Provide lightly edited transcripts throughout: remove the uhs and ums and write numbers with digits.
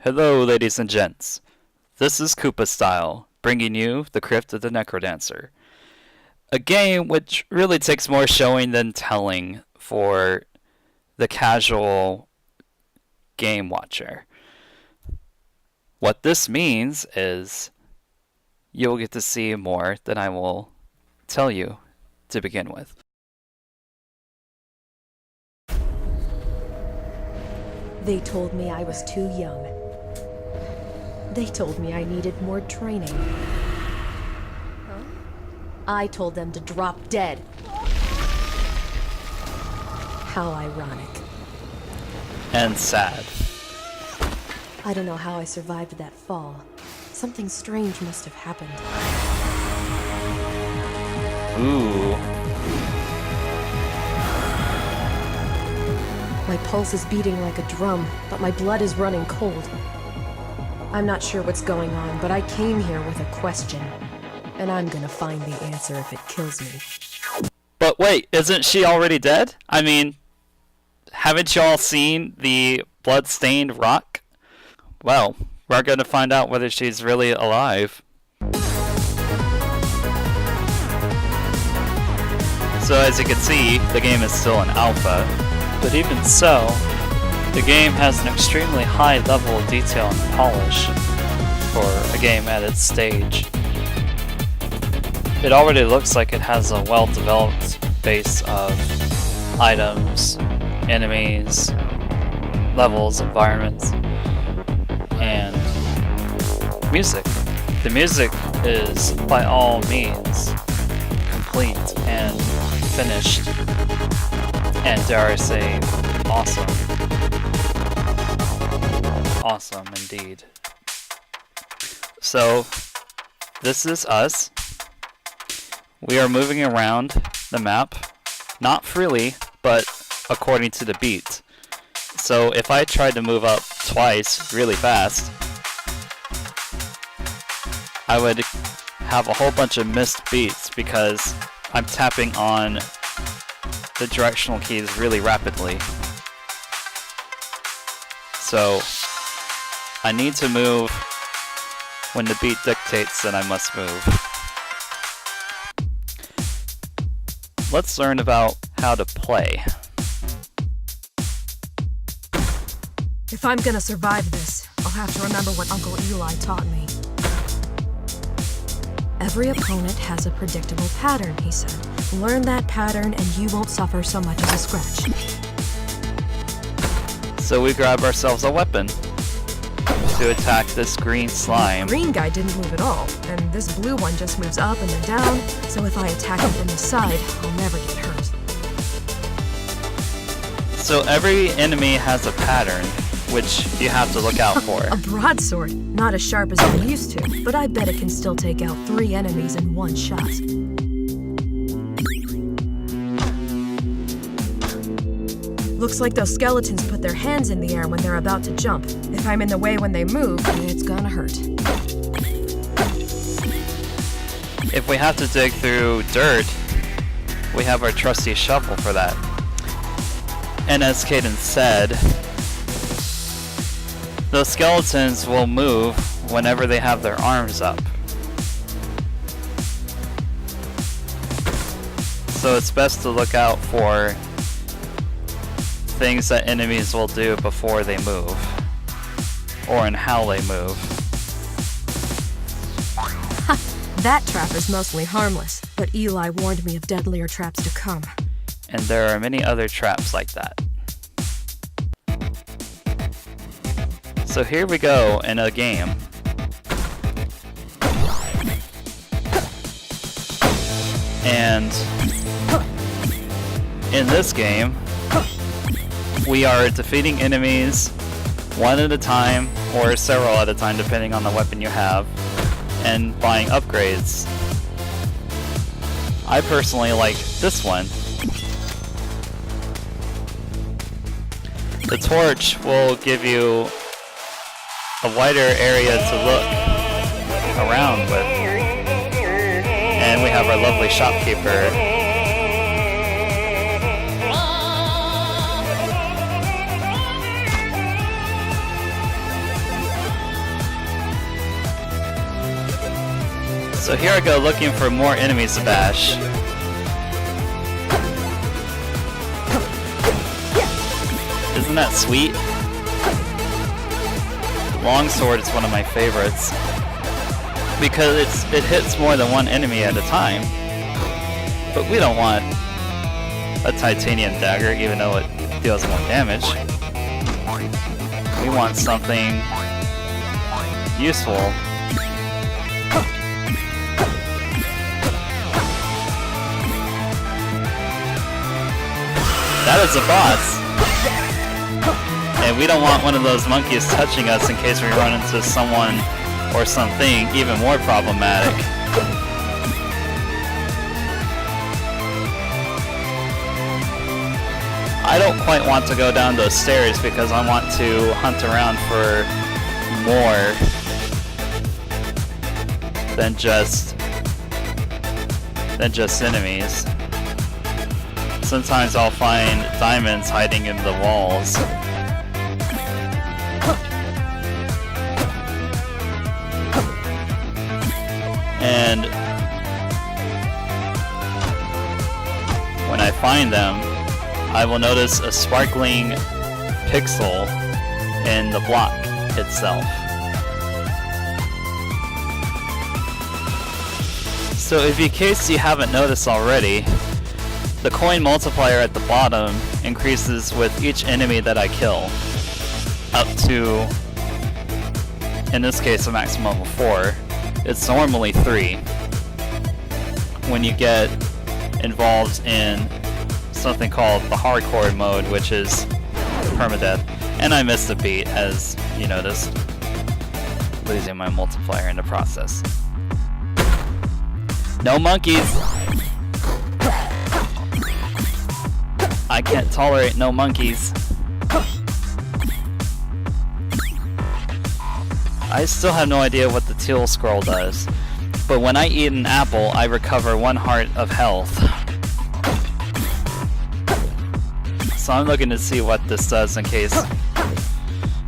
Hello, ladies and gents. This is Koopa Style, bringing you the Crypt of the NecroDancer. A game which really takes more showing than telling for the casual game watcher. What this means is you'll get to see more than I will tell you to begin with. They told me I was too young. They told me I needed more training. Huh? I told them to drop dead. How ironic. And sad. I don't know how I survived that fall. Something strange must have happened. Ooh. My pulse is beating like a drum, but my blood is running cold. I'm not sure what's going on, but I came here with a question. And I'm gonna find the answer if it kills me. But wait, isn't she already dead? I mean, haven't y'all seen the blood-stained rock? Well, we're gonna find out whether she's really alive. So as you can see, the game is still in alpha. But even so, the game has an extremely high level of detail and polish for a game at its stage. It already looks like it has a well-developed base of items, enemies, levels, environments, and music. The music is by all means complete and finished, and dare I say, awesome. Awesome indeed. So, this is us. We are moving around the map, not freely, but according to the beat. So if I tried to move up twice really fast, I would have a whole bunch of missed beats because I'm tapping on the directional keys really rapidly. So I need to move when the beat dictates that I must move. Let's learn about how to play. If I'm gonna survive this, I'll have to remember what Uncle Eli taught me. Every opponent has a predictable pattern, he said. Learn that pattern and you won't suffer so much as a scratch. So we grab ourselves a weapon to attack this green slime. The green guy didn't move at all, and this blue one just moves up and then down, so if I attack him from the side, I'll never get hurt. So every enemy has a pattern, which you have to look out for. A broadsword, not as sharp as I'm used to, but I bet it can still take out 3 enemies in one shot. Looks like those skeletons put their hands in the air when they're about to jump. If I'm in the way when they move, it's gonna hurt. If we have to dig through dirt, we have our trusty shovel for that. And as Caden said, those skeletons will move whenever they have their arms up. So it's best to look out for things that enemies will do before they move, or in how they move. That trap is mostly harmless, but Eli warned me of deadlier traps to come. And there are many other traps like that. So here we go in a game. And in this game, we are defeating enemies one at a time or several at a time depending on the weapon you have, and buying upgrades. I personally like this one. The torch will give you a wider area to look around with. And we have our lovely shopkeeper. So here I go looking for more enemies to bash. Isn't that sweet? Longsword is one of my favorites because it hits more than one enemy at a time. But we don't want a titanium dagger, even though it deals more damage. We want something useful. That is a boss! And we don't want one of those monkeys touching us in case we run into someone or something even more problematic. I don't quite want to go down those stairs because I want to hunt around for more than just enemies. Sometimes I'll find diamonds hiding in the walls. And when I find them, I will notice a sparkling pixel in the block itself. So if in case you haven't noticed already, the coin multiplier at the bottom increases with each enemy that I kill, up to, in this case, a maximum of 4. It's normally 3 when you get involved in something called the hardcore mode, which is permadeath. And I missed a beat, as you noticed, losing my multiplier in the process. No monkeys! I can't tolerate no monkeys. I still have no idea what the teal scroll does, but when I eat an apple, I recover 1 heart of health. So I'm looking to see what this does in case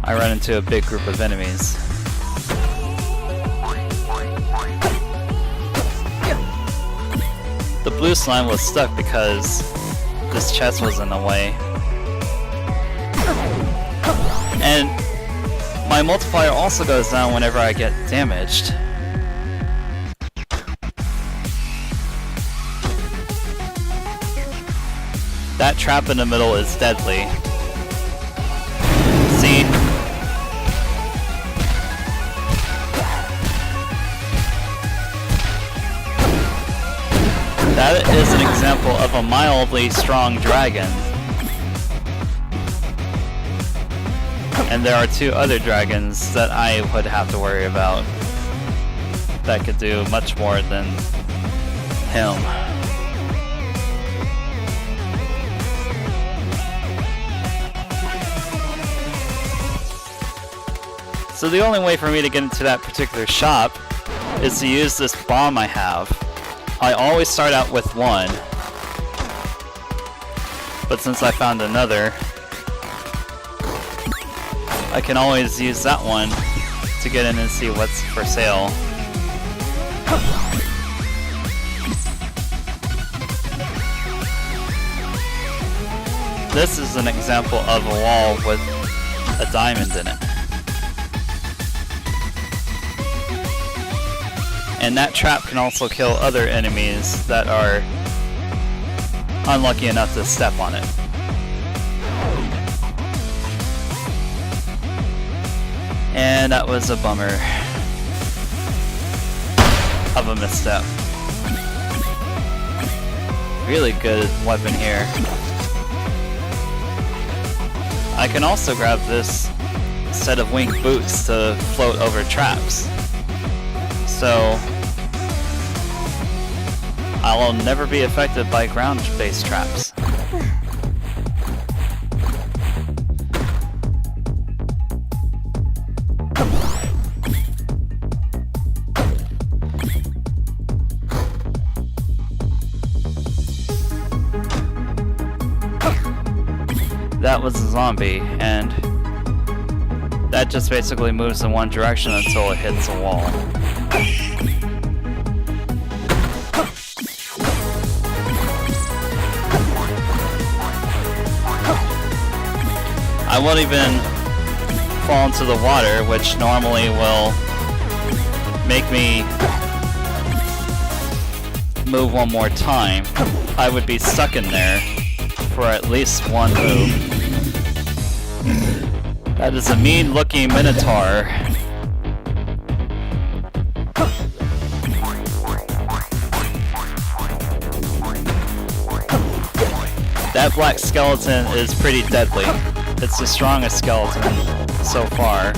I run into a big group of enemies. The blue slime was stuck because this chest was in the way. And my multiplier also goes down whenever I get damaged. That trap in the middle is deadly. See? That is an example of a mildly strong dragon. And there are 2 other dragons that I would have to worry about that could do much more than him. So the only way for me to get into that particular shop is to use this bomb I have. I always start out with 1, but since I found another, I can always use that one to get in and see what's for sale. This is an example of a wall with a diamond in it. And that trap can also kill other enemies that are unlucky enough to step on it. And that was a bummer of a misstep. Really good weapon here. I can also grab this set of winged boots to float over traps. So I'll never be affected by ground-based traps. That was a zombie, and that just basically moves in one direction until it hits a wall. I won't even fall into the water, which normally will make me move one more time. I would be stuck in there for at least one move. That is a mean-looking Minotaur. That black skeleton is pretty deadly. It's the strongest skeleton so far.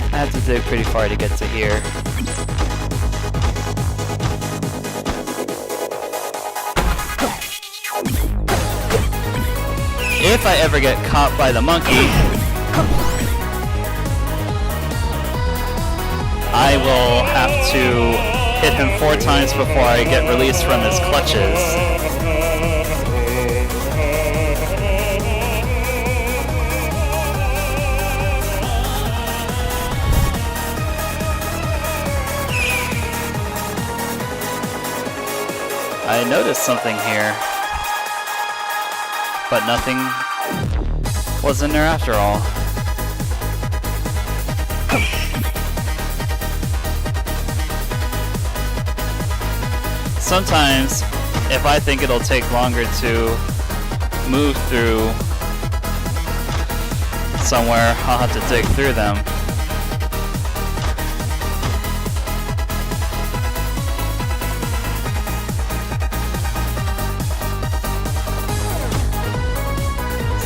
I have to dig pretty far to get to here. If I ever get caught by the monkey, I will have to hit him 4 times before I get released from his clutches. I noticed something here, but nothing was in there after all. Sometimes, if I think it'll take longer to move through somewhere, I'll have to dig through them.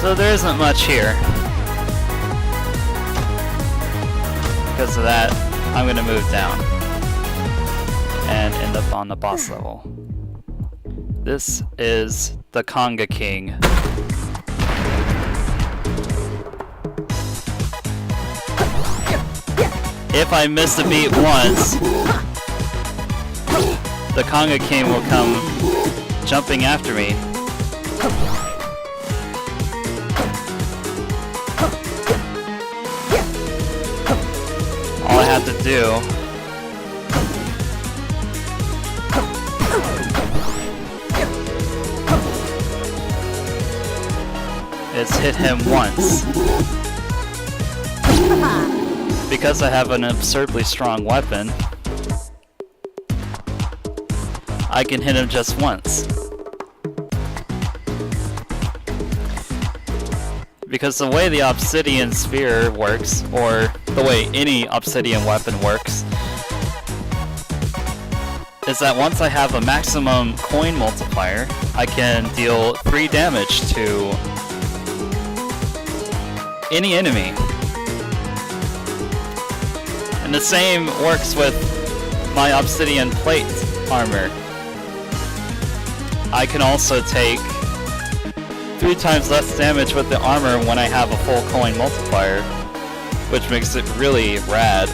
So there isn't much here. Because of that, I'm going to move down and end up on the boss level. This is the Conga King. If I miss the beat once, the Conga King will come jumping after me. All I have to do is hit him once. Because I have an absurdly strong weapon, I can hit him just once. Because the way the obsidian spear works, or the way any obsidian weapon works, is that once I have a maximum coin multiplier, I can deal 3 damage to any enemy. And the same works with my obsidian plate armor. I can also take 3 times less damage with the armor when I have a full coin multiplier, which makes it really rad.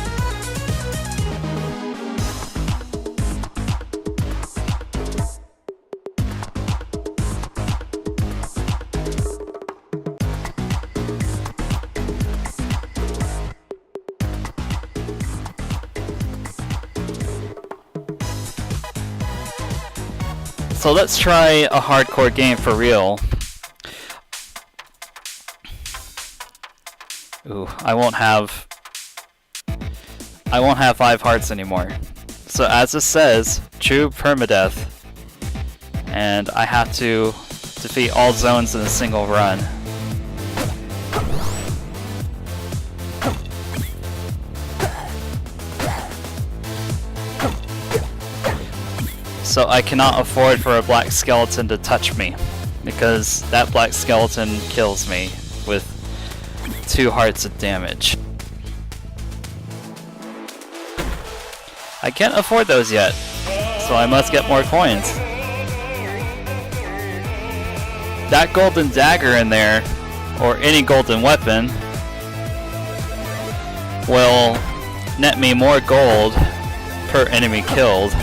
So let's try a hardcore game for real. Ooh, I won't have 5 hearts anymore. So as it says, true permadeath. And I have to defeat all zones in a single run. So I cannot afford for a black skeleton to touch me, because that black skeleton kills me with 2 hearts of damage. I can't afford those yet, so I must get more coins. That golden dagger in there, or any golden weapon, will net me more gold per enemy killed.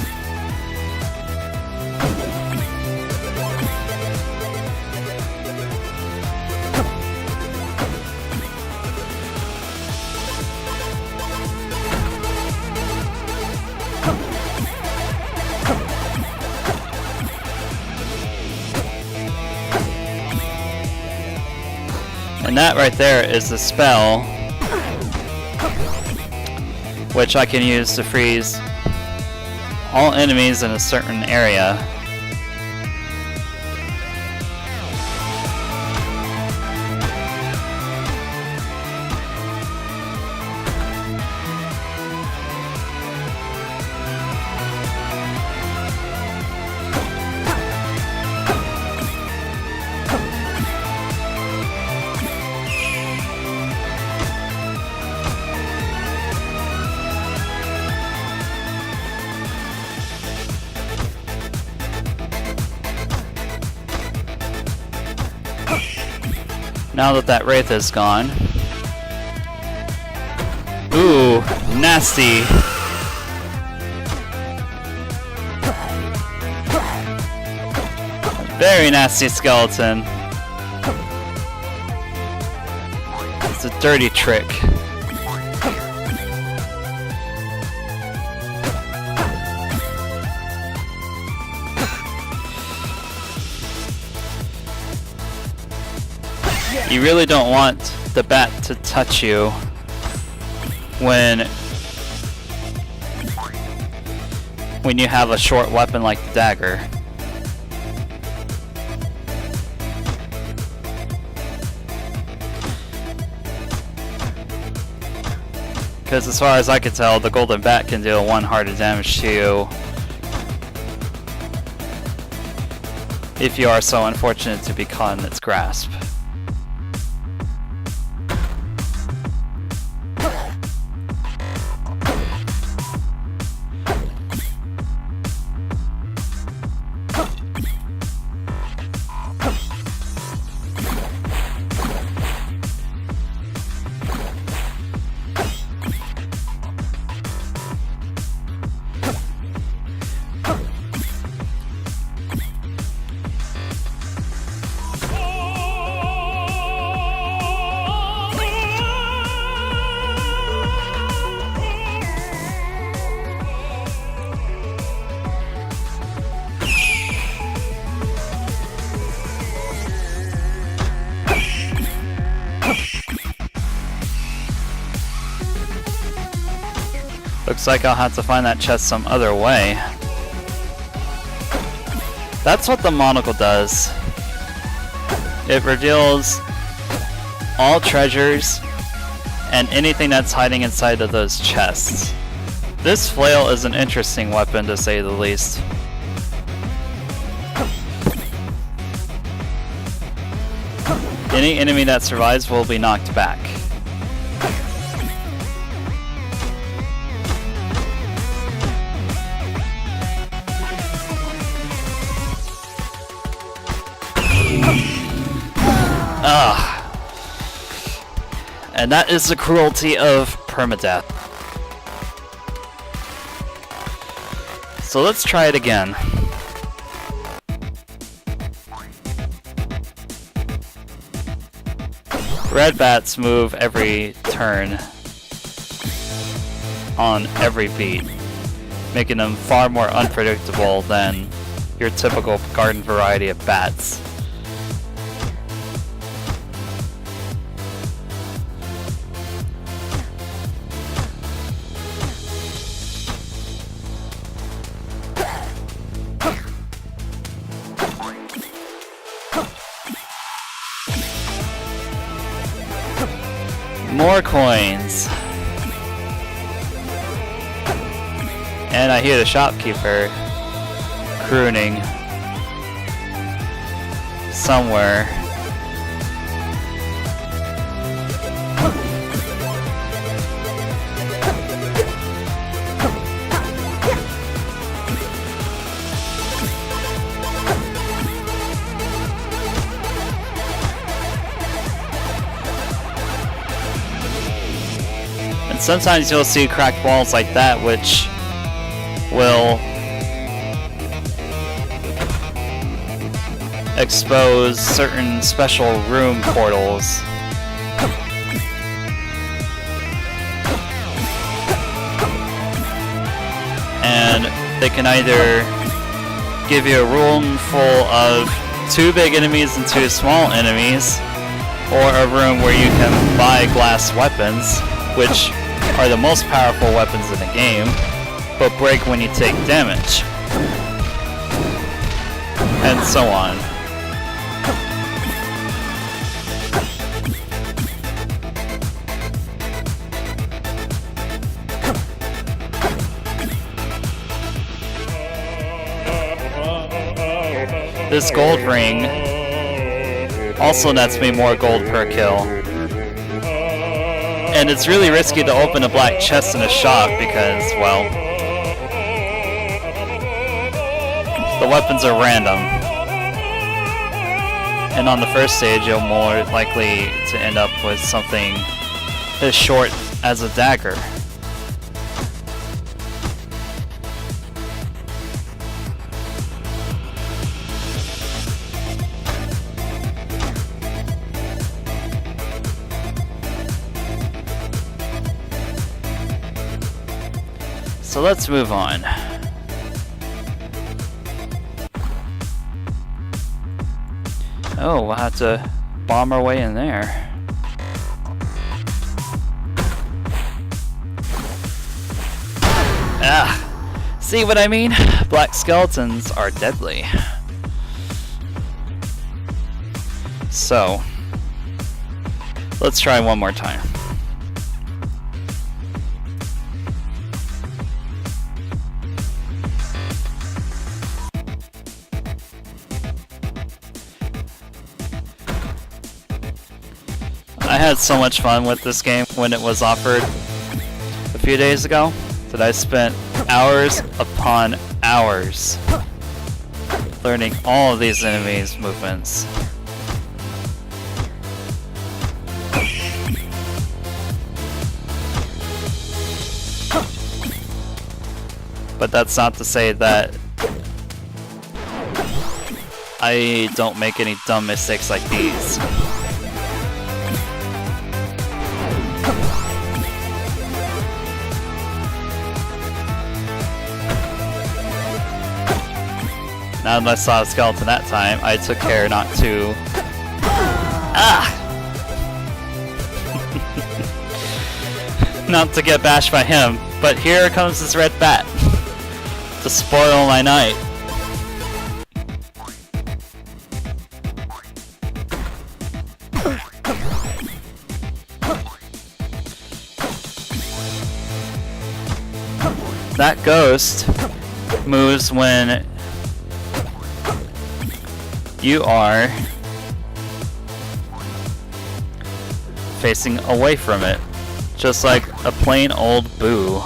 And that right there is the spell, which I can use to freeze all enemies in a certain area. Now that that Wraith is gone. Ooh, nasty. Very nasty skeleton. It's a dirty trick. You really don't want the bat to touch you when you have a short weapon like the dagger. Because as far as I can tell, the golden bat can deal 1 heart of damage to you if you are so unfortunate to be caught in its grasp. Looks like I'll have to find that chest some other way. That's what the monocle does. It reveals all treasures and anything that's hiding inside of those chests. This flail is an interesting weapon to say the least. Any enemy that survives will be knocked back. And that is the cruelty of permadeath. So let's try it again. Red bats move every turn on every beat, making them far more unpredictable than your typical garden variety of bats. More coins. And I hear the shopkeeper crooning somewhere. Sometimes you'll see cracked walls like that, which will expose certain special room portals. And they can either give you a room full of 2 big enemies and 2 small enemies, or a room where you can buy glass weapons, which are the most powerful weapons in the game, but break when you take damage, and so on. This gold ring also nets me more gold per kill. And it's really risky to open a black chest in a shop because, well, the weapons are random. And on the first stage, you're more likely to end up with something as short as a dagger. So let's move on. Oh, we'll have to bomb our way in there. Ah! See what I mean? Black skeletons are deadly. So, let's try one more time. I had so much fun with this game when it was offered a few days ago that I spent hours upon hours learning all of these enemies' movements. But that's not to say that I don't make any dumb mistakes like these. Now that I saw a skeleton that time, I took care not to... not to get bashed by him. But here comes this red bat to spoil my night. That ghost moves when you are facing away from it, just like a plain old boo.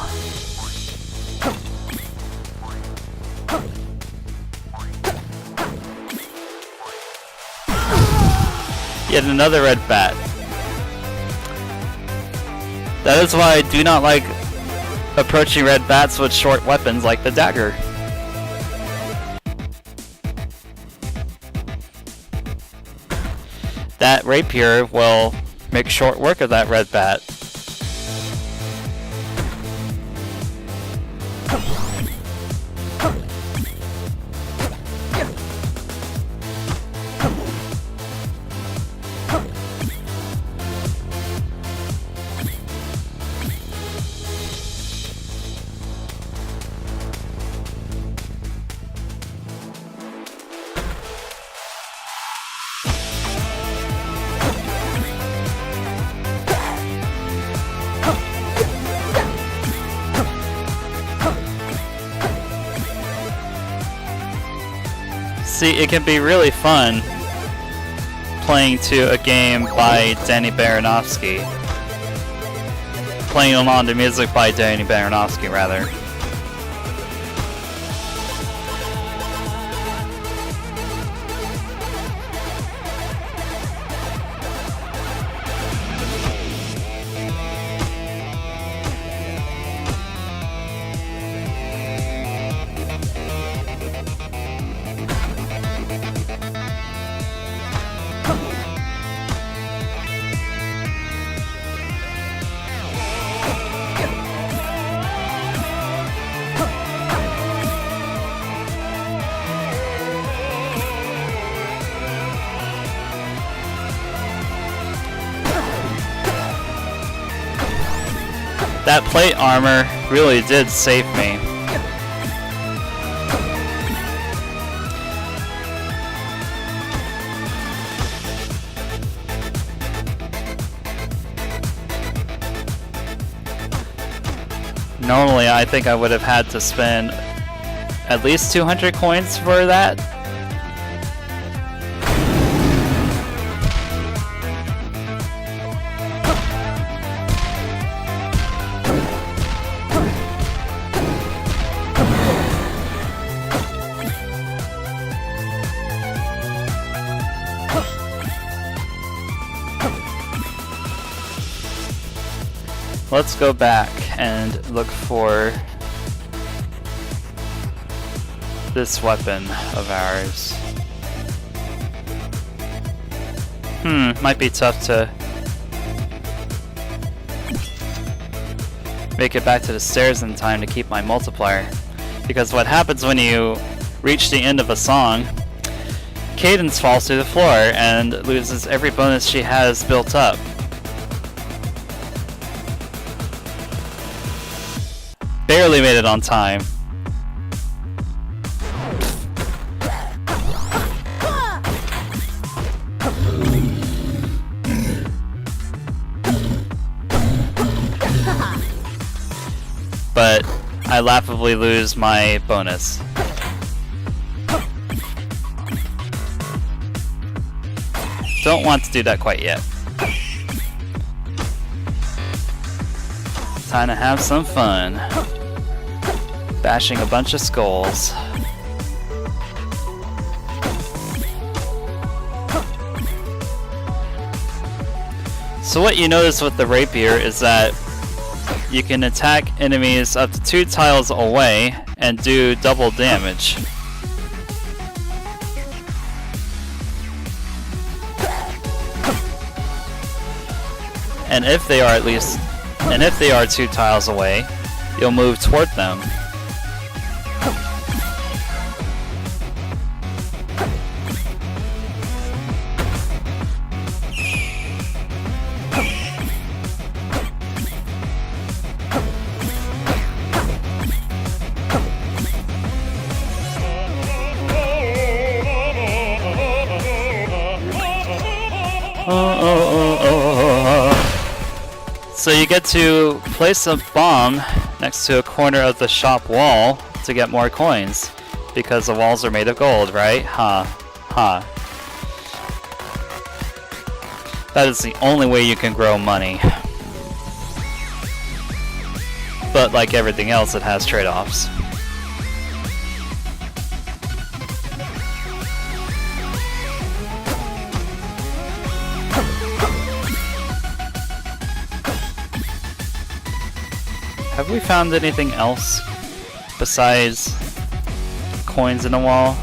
Yet another red bat. That is why I do not like approaching red bats with short weapons like the dagger. That rapier will make short work of that red bat. See, it can be really fun playing to a game by Danny Baranowski. Playing along to music by Danny Baranowski, rather. That plate armor really did save me. Normally, I think I would have had to spend at least 200 coins for that. Let's go back and look for this weapon of ours. Might be tough to make it back to the stairs in time to keep my multiplier. Because what happens when you reach the end of a song, Cadence falls to the floor and loses every bonus she has built up. Barely made it on time. But I laughably lose my bonus. Don't want to do that quite yet. Time to have some fun. Bashing a bunch of skulls. So what you notice with the rapier is that you can attack enemies up to 2 tiles away and do double damage. And if they are 2 tiles away, you'll move toward them. So you get to place a bomb next to a corner of the shop wall to get more coins, because the walls are made of gold, right? That is the only way you can grow money. But like everything else, it has trade-offs. Have we found anything else besides coins in the wall?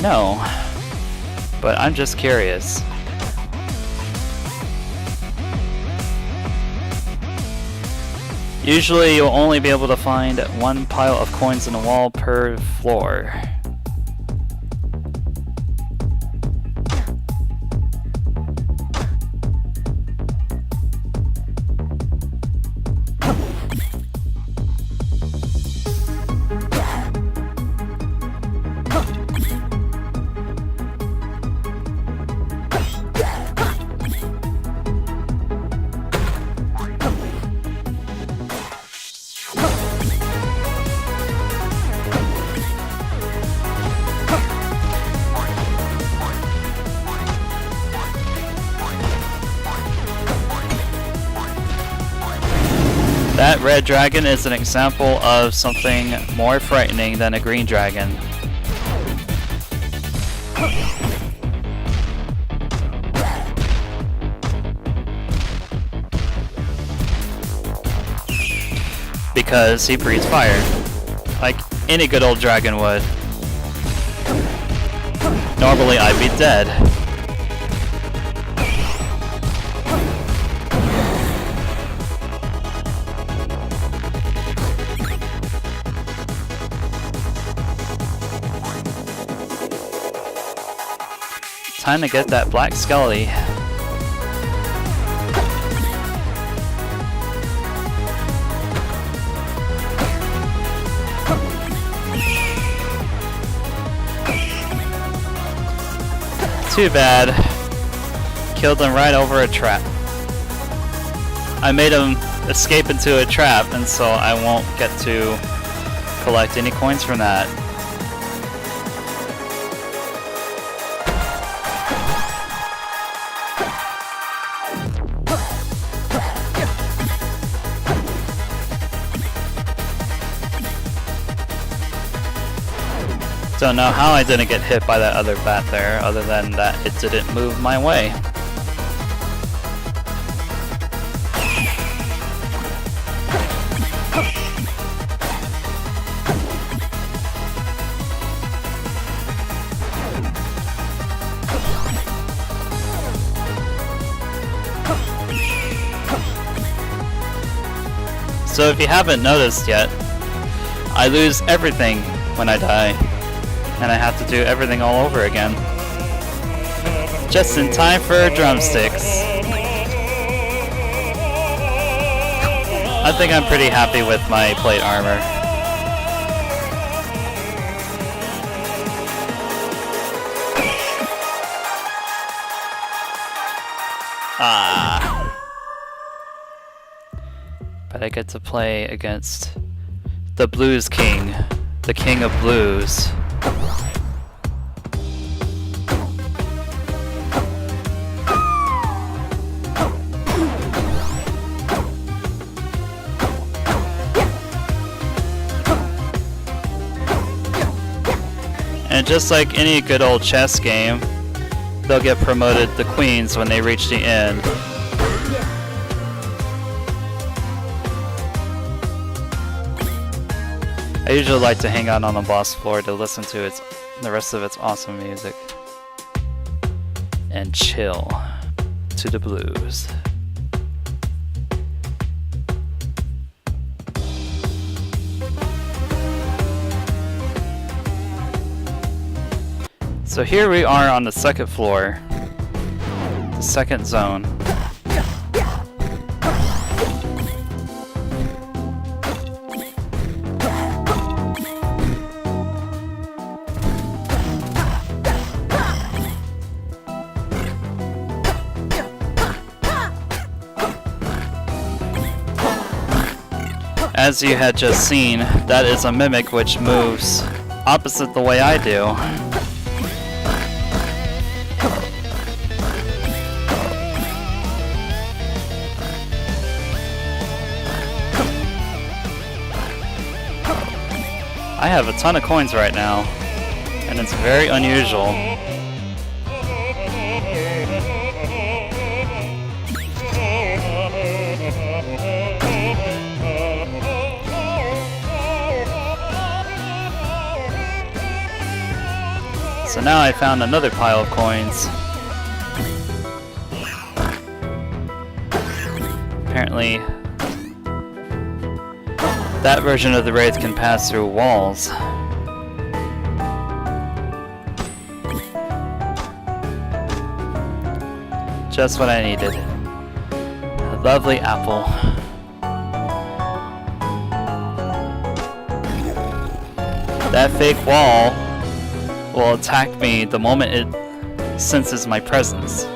No, but I'm just curious. Usually you'll only be able to find 1 pile of coins in the wall per floor. That red dragon is an example of something more frightening than a green dragon. Because he breathes fire, like any good old dragon would. Normally I'd be dead. Time to get that black skelly. Too bad. Killed him right over a trap. I made him escape into a trap, and so I won't get to collect any coins from that. Don't know how I didn't get hit by that other bat there, other than that it didn't move my way. So if you haven't noticed yet, I lose everything when I die, and I have to do everything all over again. Just in time for drumsticks. I think I'm pretty happy with my plate armor. But I get to play against the Blues King, the King of Blues. And just like any good old chess game, they'll get promoted to queens when they reach the end. I usually like to hang out on the boss floor to listen to the rest of its awesome music and chill to the blues. So here we are on the second floor, the second zone. As you had just seen, that is a mimic which moves opposite the way I do. I have a ton of coins right now, and it's very unusual. So now I found another pile of coins. Apparently, that version of the Wraith can pass through walls. Just what I needed. A lovely apple. That fake wall will attack me the moment it senses my presence.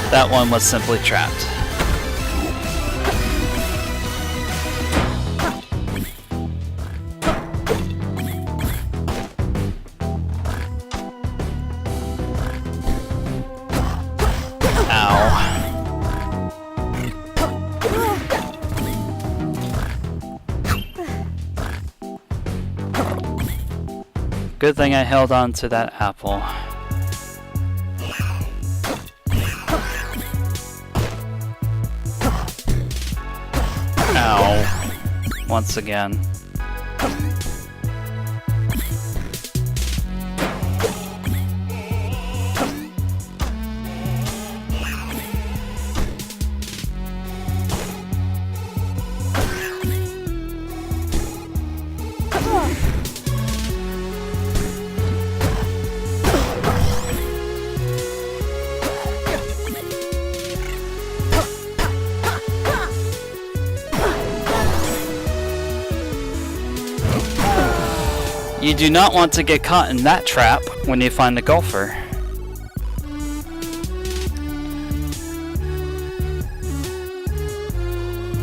That one was simply trapped. Ow. Good thing I held on to that apple. Ow. Once again. You do not want to get caught in that trap when you find a golfer.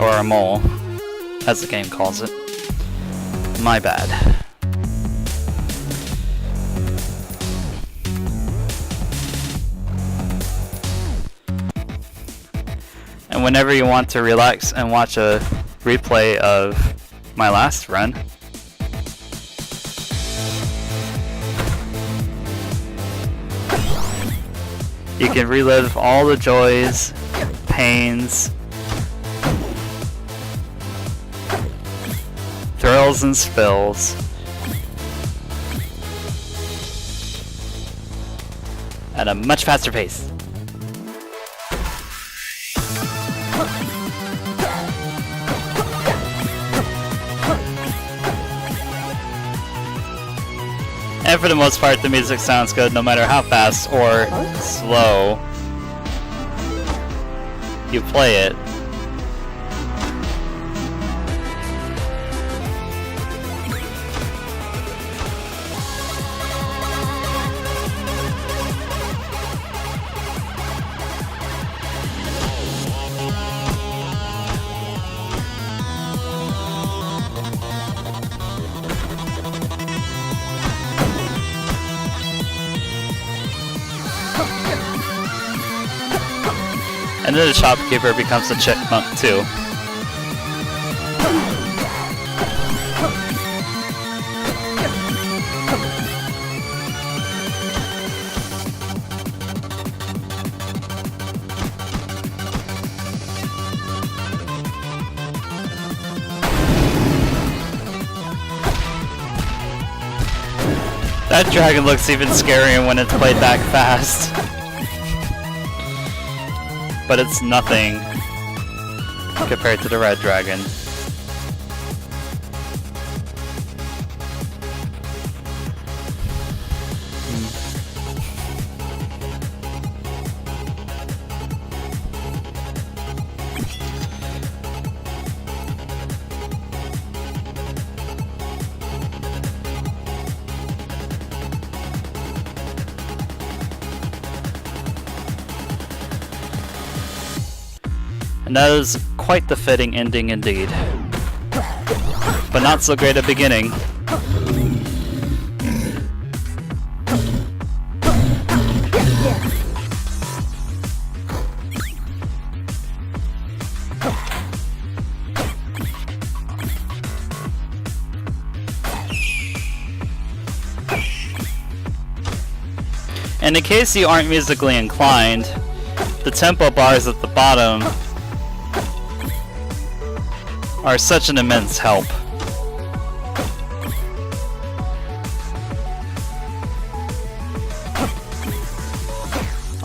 Or a mole, as the game calls it. My bad. And whenever you want to relax and watch a replay of my last run, you can relive all the joys, pains, thrills and spills at a much faster pace. And for the most part, the music sounds good no matter how fast or slow you play it. And then the shopkeeper becomes a chipmunk too. That dragon looks even scarier when it's played back fast. But it's nothing compared to the red dragon. And that is quite the fitting ending indeed. But not so great a beginning. And in case you aren't musically inclined, the tempo bars at the bottom are such an immense help.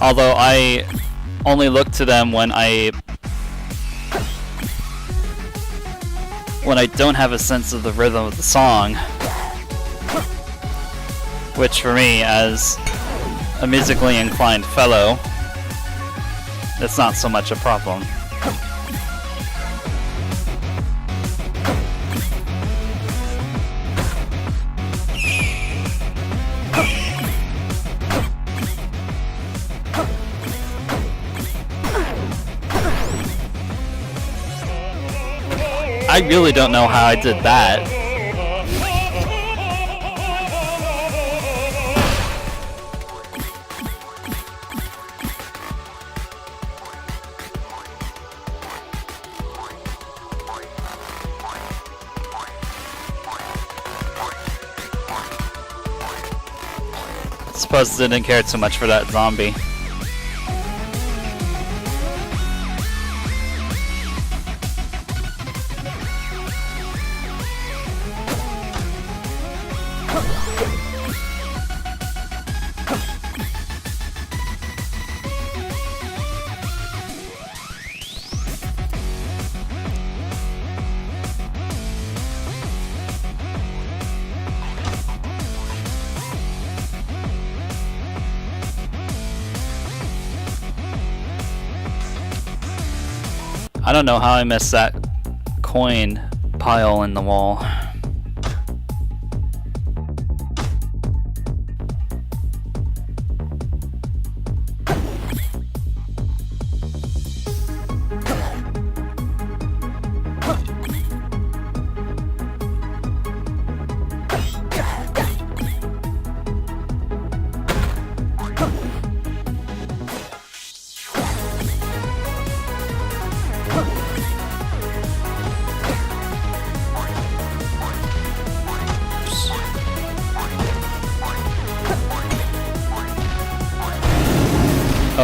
Although I only look to them when I don't have a sense of the rhythm of the song, which for me, as a musically inclined fellow, it's not so much a problem. I really don't know how I did that. I suppose I didn't care too much for that zombie. I don't know how I missed that coin pile in the wall.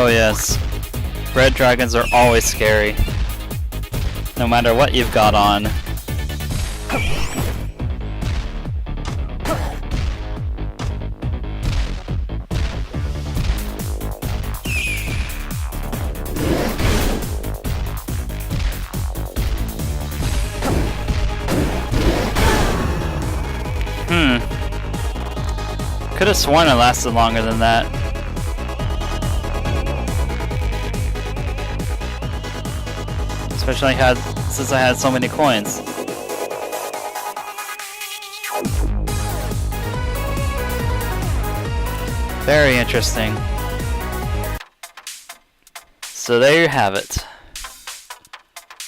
Oh yes. Red dragons are always scary. No matter what you've got on. Could have sworn it lasted longer than that. Especially since I had so many coins. Very interesting. So there you have it.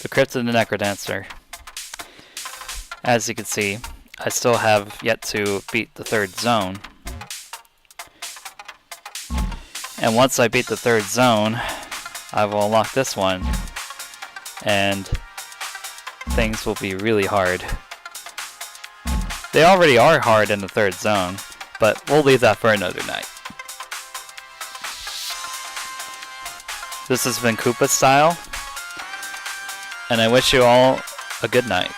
The Crypt and the NecroDancer. As you can see, I still have yet to beat the third zone. And once I beat the third zone, I will unlock this one. And things will be really hard. They already are hard in the third zone, but we'll leave that for another night. This has been Koopa Style, and I wish you all a good night.